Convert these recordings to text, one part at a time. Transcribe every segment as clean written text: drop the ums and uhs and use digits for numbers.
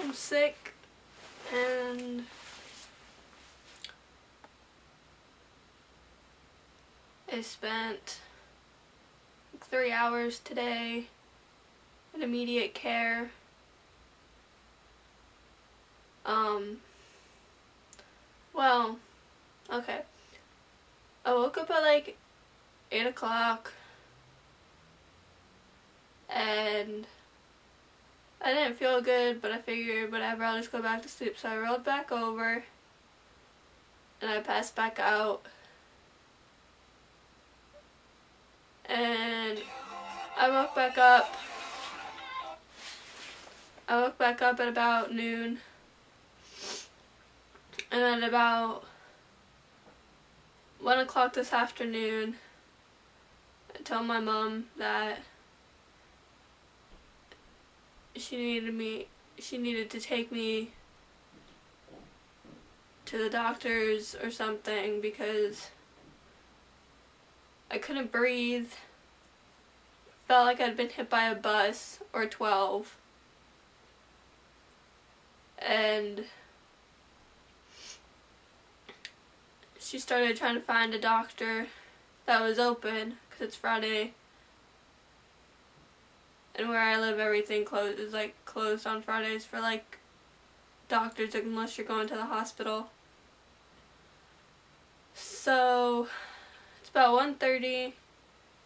I'm sick, and I spent like 3 hours today in immediate care. Well, okay. I woke up at like 8 o'clock, and I didn't feel good, but I figured whatever, I'll just go back to sleep. So I rolled back over, and I passed back out, and I woke back up. I woke back up at about noon, and at about 1 o'clock this afternoon, I told my mom that she needed to take me to the doctors or something because I couldn't breathe. Felt like I'd been hit by a bus or 12. And she started trying to find a doctor that was open because it's Friday. And where I live, everything is like closed on Fridays for like doctors unless you're going to the hospital. So it's about 1:30,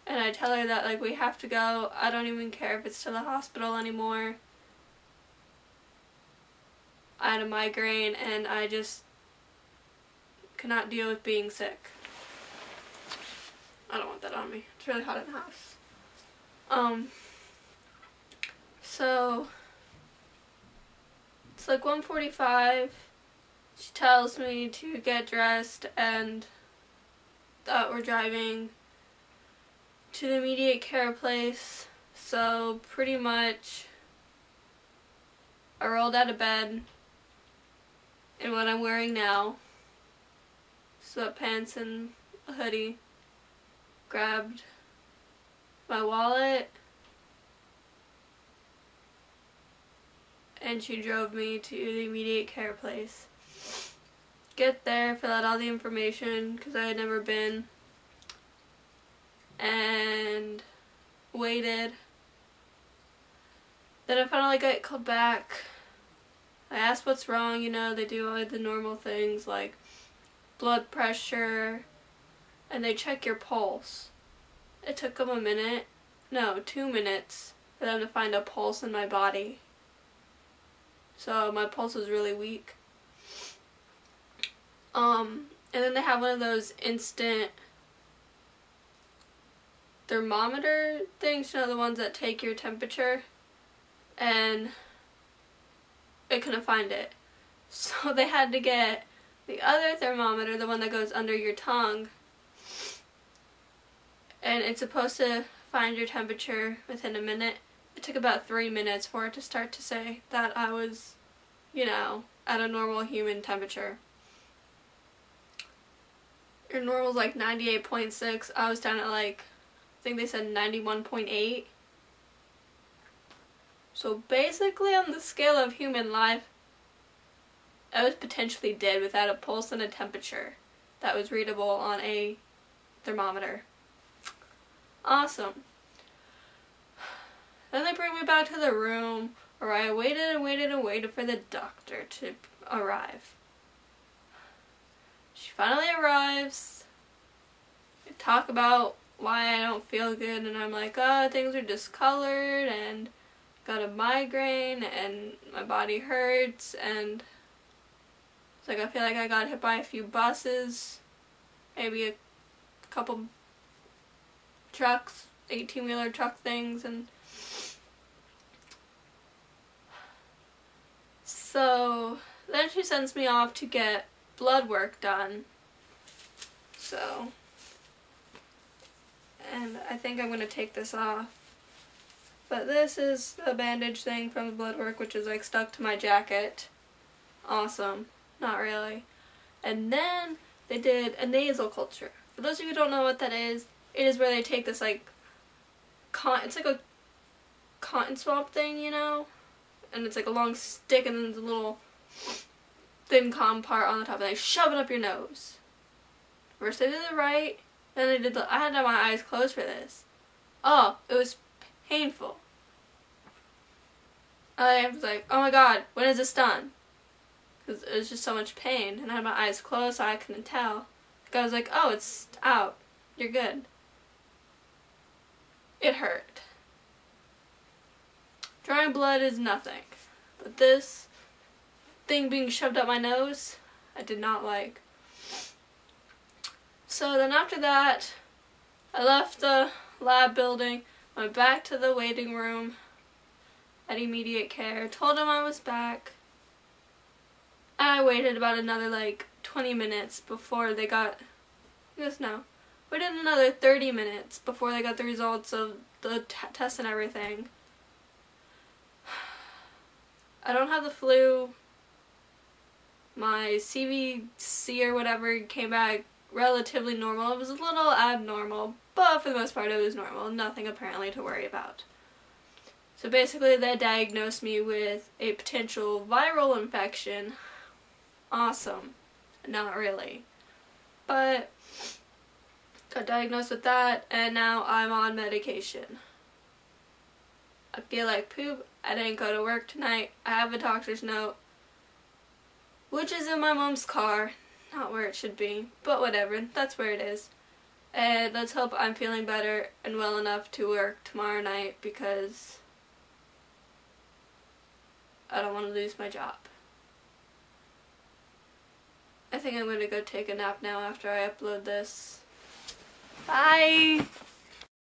and I tell her that like we have to go. I don't even care if it's to the hospital anymore. I had a migraine and I just cannot deal with being sick. I don't want that on me. It's really hot in the house. So it's like 1:45. She tells me to get dressed and that we're driving to the immediate care place. So pretty much I rolled out of bed in what I'm wearing now, sweatpants and a hoodie, grabbed my wallet, and she drove me to the immediate care place. Get there, fill out all the information because I had never been, and waited. Then I finally got called back. I asked what's wrong, they do all the normal things like blood pressure, and they check your pulse. It took them 2 minutes for them to find a pulse in my body. So my pulse was really weak. And then they have one of those instant thermometer things, the ones that take your temperature, and they couldn't find it. So they had to get the other thermometer, the one that goes under your tongue, and it's supposed to find your temperature within a minute. It took about 3 minutes for it to start to say that I was, at a normal human temperature. Your normal's like 98.6. I was down at I think they said 91.8. So basically on the scale of human life, I was potentially dead without a pulse and a temperature that was readable on a thermometer. Awesome. Then they bring me back to the room where I waited and waited and waited for the doctor to arrive. She finally arrives. We talk about why I don't feel good, and I'm like, things are discolored, and got a migraine, and my body hurts, and it's like I feel like I got hit by a few buses, maybe a couple trucks, 18-wheeler truck things, and so then she sends me off to get blood work done. So, and I think I'm going to take this off. But this is the bandage thing from the blood work, which is stuck to my jacket. Awesome. Not really. And then they did a nasal culture. For those of you who don't know what that is, it is where they take this it's like a cotton swab thing, and it's like a long stick and then there's a little thin cotton part on the top, and they shove it up your nose. First I did it right, then I had to have my eyes closed for this. Oh, it was painful. I was like, oh my god, when is this done? Because it was just so much pain, and I had my eyes closed so I couldn't tell. The guy was like, oh, it's out. You're good. It hurt. Drawing blood is nothing, but this thing being shoved up my nose, I did not like. So then after that, I left the lab building, went back to the waiting room at immediate care, told him I was back. I waited about another like 20 minutes before they got, waited another 30 minutes before they got the results of the test and everything. I don't have the flu. My CVC or whatever came back relatively normal. It was a little abnormal, but for the most part it was normal. Nothing apparently to worry about. So basically they diagnosed me with a potential viral infection. Awesome. Not really. But got diagnosed with that, and now I'm on medication. I feel like poop. I didn't go to work tonight. I have a doctor's note, which is in my mom's car. Not where it should be, but whatever. That's where it is. And let's hope I'm feeling better and well enough to work tomorrow night, because I don't want to lose my job. I think I'm going to go take a nap now after I upload this. Bye!